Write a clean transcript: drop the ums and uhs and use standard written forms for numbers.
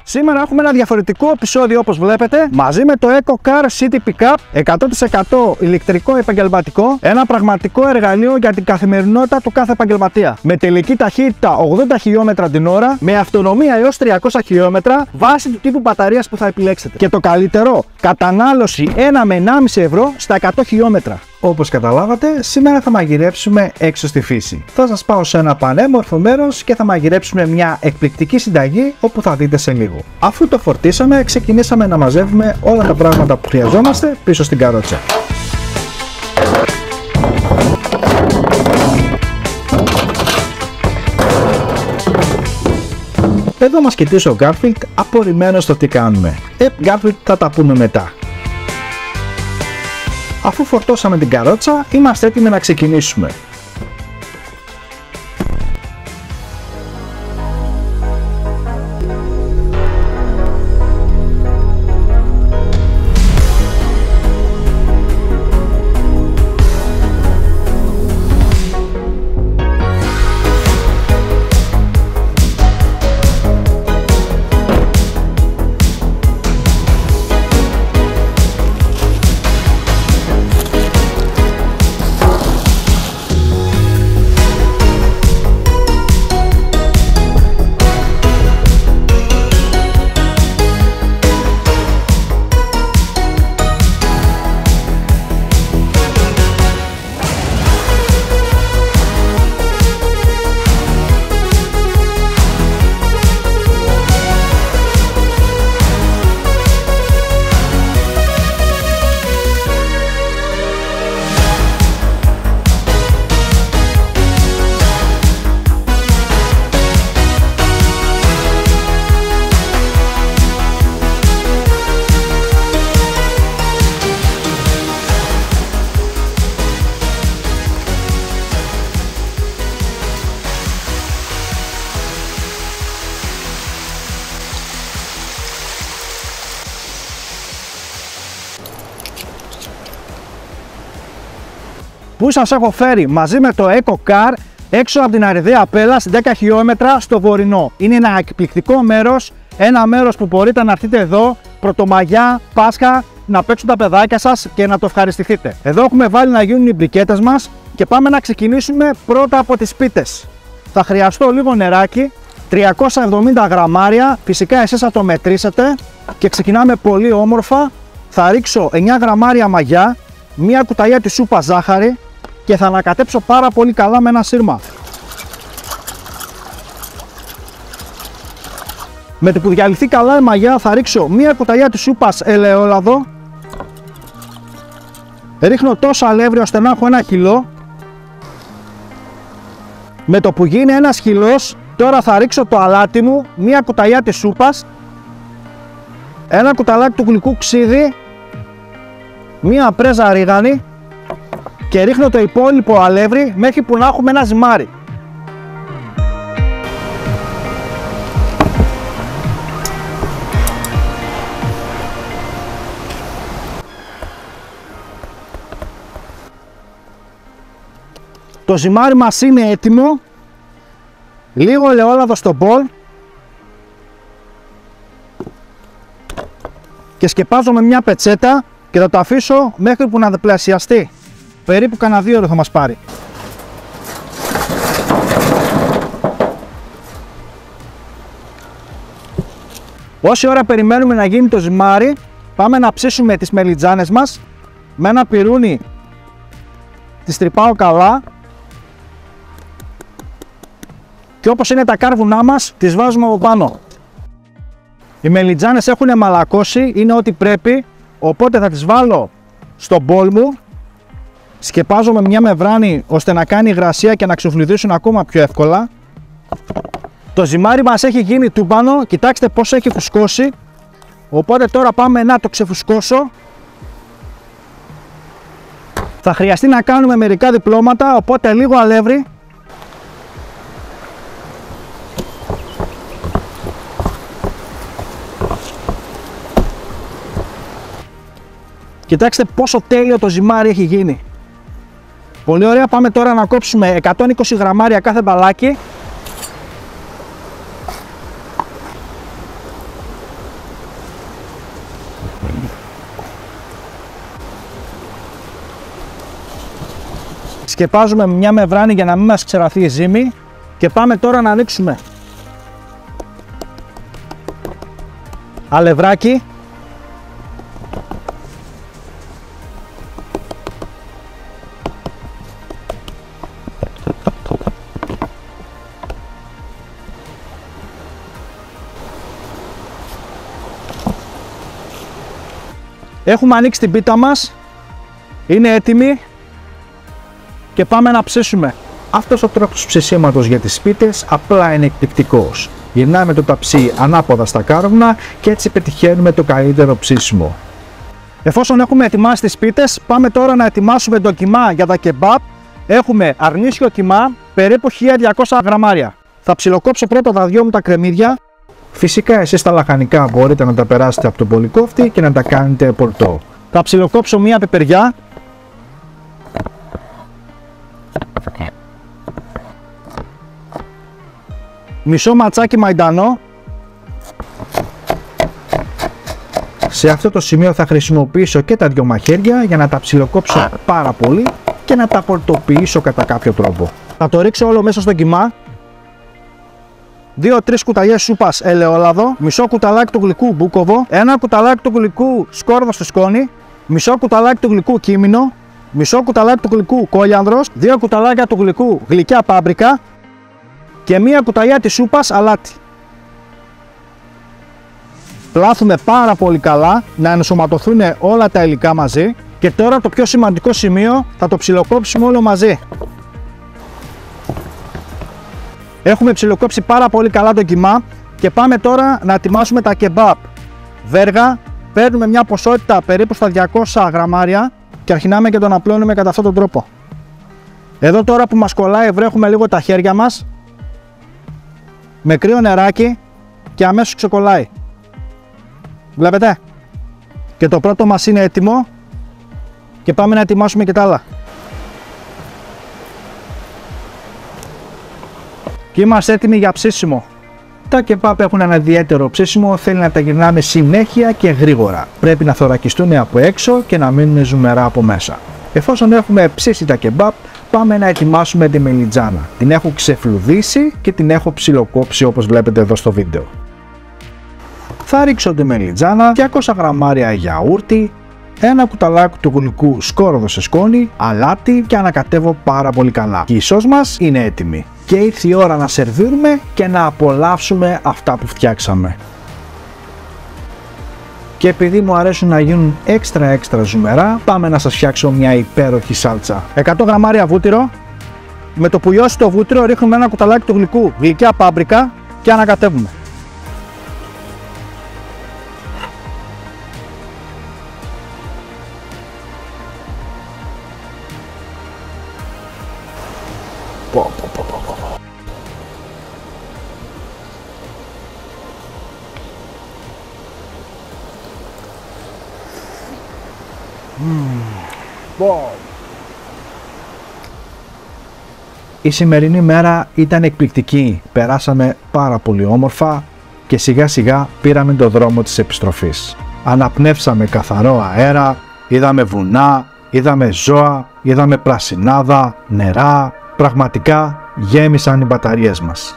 Σήμερα έχουμε ένα διαφορετικό επεισόδιο όπως βλέπετε, μαζί με το EcoCar City Pickup 100% ηλεκτρικό επαγγελματικό, ένα πραγματικό εργαλείο για την καθημερινότητα του κάθε επαγγελματία. Με τελική ταχύτητα 80 χιλιόμετρα την ώρα, με αυτονομία έως 300 χιλιόμετρα, βάσει του τύπου μπαταρίας που θα επιλέξετε. Και το καλύτερο, κατανάλωση 1 με 1,5 ευρώ στα 100 χιλιόμετρα. Όπως καταλάβατε, σήμερα θα μαγειρέψουμε έξω στη φύση. Θα σας πάω σε ένα πανέμορφο μέρος και θα μαγειρέψουμε μια εκπληκτική συνταγή όπου θα δείτε σε λίγο. Αφού το φορτίσαμε, ξεκινήσαμε να μαζεύουμε όλα τα πράγματα που χρειαζόμαστε πίσω στην καρότσα. Εδώ μας κοιτούσε ο Garfield απορριμμένος στο τι κάνουμε. Garfield, θα τα πούμε μετά. Αφού φορτώσαμε την καρότσα, είμαστε έτοιμοι να ξεκινήσουμε. Που σας έχω φέρει μαζί με το EcoCar έξω από την Αριδαία Πέλα στην 10 χιλιόμετρα στο Βορεινό. Είναι ένα εκπληκτικό μέρος, ένα μέρος που μπορείτε να έρθετε εδώ Πρωτομαγιά, Πάσχα, να παίξουν τα παιδάκια σας και να το ευχαριστηθείτε. Εδώ έχουμε βάλει να γίνουν οι μπρικέτες μας και πάμε να ξεκινήσουμε πρώτα από τις πίτες. Θα χρειαστώ λίγο νεράκι, 370 γραμμάρια, φυσικά εσείς θα το μετρήσετε και ξεκινάμε πολύ όμορφα. Θα ρίξω 9 γραμμάρια μαγιά, μία κουταλιά τη σούπα ζάχαρη και θα ανακατέψω πάρα πολύ καλά με ένα σύρμα. Με το που διαλυθεί καλά η μαγιά θα ρίξω μία κουταλιά της σούπας ελαιόλαδο. Ρίχνω τόσο αλεύρι ώστε να έχω 1 κιλό. Με το που γίνει 1 κιλός, τώρα θα ρίξω το αλάτι μου, μία κουταλιά της σούπας, 1 κουταλάκι του γλυκού ξύδι, μία πρέζα ρίγανη και ρίχνω το υπόλοιπο αλεύρι μέχρι που να έχουμε ένα ζυμάρι. Το ζυμάρι μας είναι έτοιμο. Λίγο ελαιόλαδο στο μπολ και σκεπάζω με μια πετσέτα και θα το αφήσω μέχρι που να διπλασιαστεί. Περίπου κανένα 2 ώρες θα μας πάρει. Όση ώρα περιμένουμε να γίνει το ζυμάρι, πάμε να ψήσουμε τις μελιτζάνες μας. Με ένα πιρούνι τις τρυπάω καλά και όπως είναι τα κάρβουνά μας, τις βάζουμε από πάνω. Οι μελιτζάνες έχουν μαλακώσει, είναι ό,τι πρέπει, οπότε θα τις βάλω στο μπολ μου. Σκεπάζω με μια μεμβράνη ώστε να κάνει υγρασία και να ξεφλουδίσουν ακόμα πιο εύκολα. Το ζυμάρι μας έχει γίνει τούμπανο, κοιτάξτε πώς έχει φουσκώσει. Οπότε τώρα πάμε να το ξεφουσκώσω. Θα χρειαστεί να κάνουμε μερικά διπλώματα, οπότε λίγο αλεύρι. Κοιτάξτε πόσο τέλειο το ζυμάρι έχει γίνει. Πολύ ωραία, πάμε τώρα να κόψουμε 120 γραμμάρια κάθε μπαλάκι. Σκεπάζουμε μια μεμβράνη για να μην μας ξεραθεί η ζύμη και πάμε τώρα να ανοίξουμε αλευράκι. Έχουμε ανοίξει την πίτα μας, είναι έτοιμη και πάμε να ψήσουμε. Αυτός ο τρόπος ψησίματος για τις πίτες απλά είναι εκπληκτικός. Γυρνάμε το ταψί ανάποδα στα κάρβουνα και έτσι πετυχαίνουμε το καλύτερο ψήσιμο. Εφόσον έχουμε ετοιμάσει τις πίτες, πάμε τώρα να ετοιμάσουμε το κιμά για τα κεμπάπ. Έχουμε αρνίσιο κιμά, περίπου 1200 γραμμάρια. Θα ψιλοκόψω πρώτα τα δυο μου τα κρεμμύδια. Φυσικά εσείς τα λαχανικά μπορείτε να τα περάσετε από τον πολυκόφτη και να τα κάνετε πορτό. Θα ψιλοκόψω μία πιπεριά. Μισό ματσάκι μαϊντανό. Σε αυτό το σημείο θα χρησιμοποιήσω και τα δυο μαχαίρια για να τα ψιλοκόψω πάρα πολύ και να τα πορτοποιήσω κατά κάποιο τρόπο. Θα το ρίξω όλο μέσα στο κιμά. 2-3 κουταλιές σούπας ελαιόλαδο, μισό κουταλάκι του γλυκού μπούκοβο, ένα κουταλάκι του γλυκού σκόρδο στη σκόνη, μισό κουταλάκι του γλυκού κίμινο, μισό κουταλάκι του γλυκού κόλιανδρος, 2 κουταλάκια του γλυκού γλυκιά πάμπρικα και μία κουταλιά της σούπας αλάτι. Πλάθουμε πάρα πολύ καλά να ενσωματωθούν όλα τα υλικά μαζί και τώρα το πιο σημαντικό σημείο, θα το ψιλοκόψουμε όλο μαζί. Έχουμε ψιλοκόψει πάρα πολύ καλά το κιμά και πάμε τώρα να ετοιμάσουμε τα κεμπάπ. Βέργα, παίρνουμε μια ποσότητα περίπου στα 200 γραμμάρια και αρχινάμε και τον απλώνουμε κατά αυτόν τον τρόπο. Εδώ τώρα που μας κολλάει βρέχουμε λίγο τα χέρια μας με κρύο νεράκι και αμέσως ξεκολλάει. Βλέπετε? Και το πρώτο μας είναι έτοιμο και πάμε να ετοιμάσουμε και τα άλλα. Και είμαστε έτοιμοι για ψήσιμο. Τα κεμπάπ έχουν ένα ιδιαίτερο ψήσιμο, θέλει να τα γυρνάμε συνέχεια και γρήγορα. Πρέπει να θωρακιστούν από έξω και να μείνουν ζουμερά από μέσα. Εφόσον έχουμε ψήσει τα κεμπάπ, πάμε να ετοιμάσουμε τη μελιτζάνα. Την έχω ξεφλουδίσει και την έχω ψιλοκόψει όπως βλέπετε εδώ στο βίντεο. Θα ρίξω τη μελιτζάνα, 200 γραμμάρια γιαούρτι, ένα κουταλάκι του γλυκού σκόρδο σε σκόνη, αλάτι και ανακατεύω πάρα πολύ καλά. Και η σως μας είναι έτοιμη. Και ήρθε η ώρα να σερβίρουμε και να απολαύσουμε αυτά που φτιάξαμε. Και επειδή μου αρέσουν να γίνουν έξτρα ζουμερά, πάμε να σας φτιάξω μια υπέροχη σάλτσα. 100 γραμμάρια βούτυρο. Με το που λιώσει το βούτυρο ρίχνουμε ένα κουταλάκι του γλυκού γλυκιά πάμπρικα και ανακατεύουμε. Η σημερινή μέρα ήταν εκπληκτική, περάσαμε πάρα πολύ όμορφα και σιγά σιγά πήραμε το δρόμο της επιστροφής. Αναπνεύσαμε καθαρό αέρα, είδαμε βουνά, είδαμε ζώα, είδαμε πρασινάδα, νερά, πραγματικά γέμισαν οι μπαταρίες μας.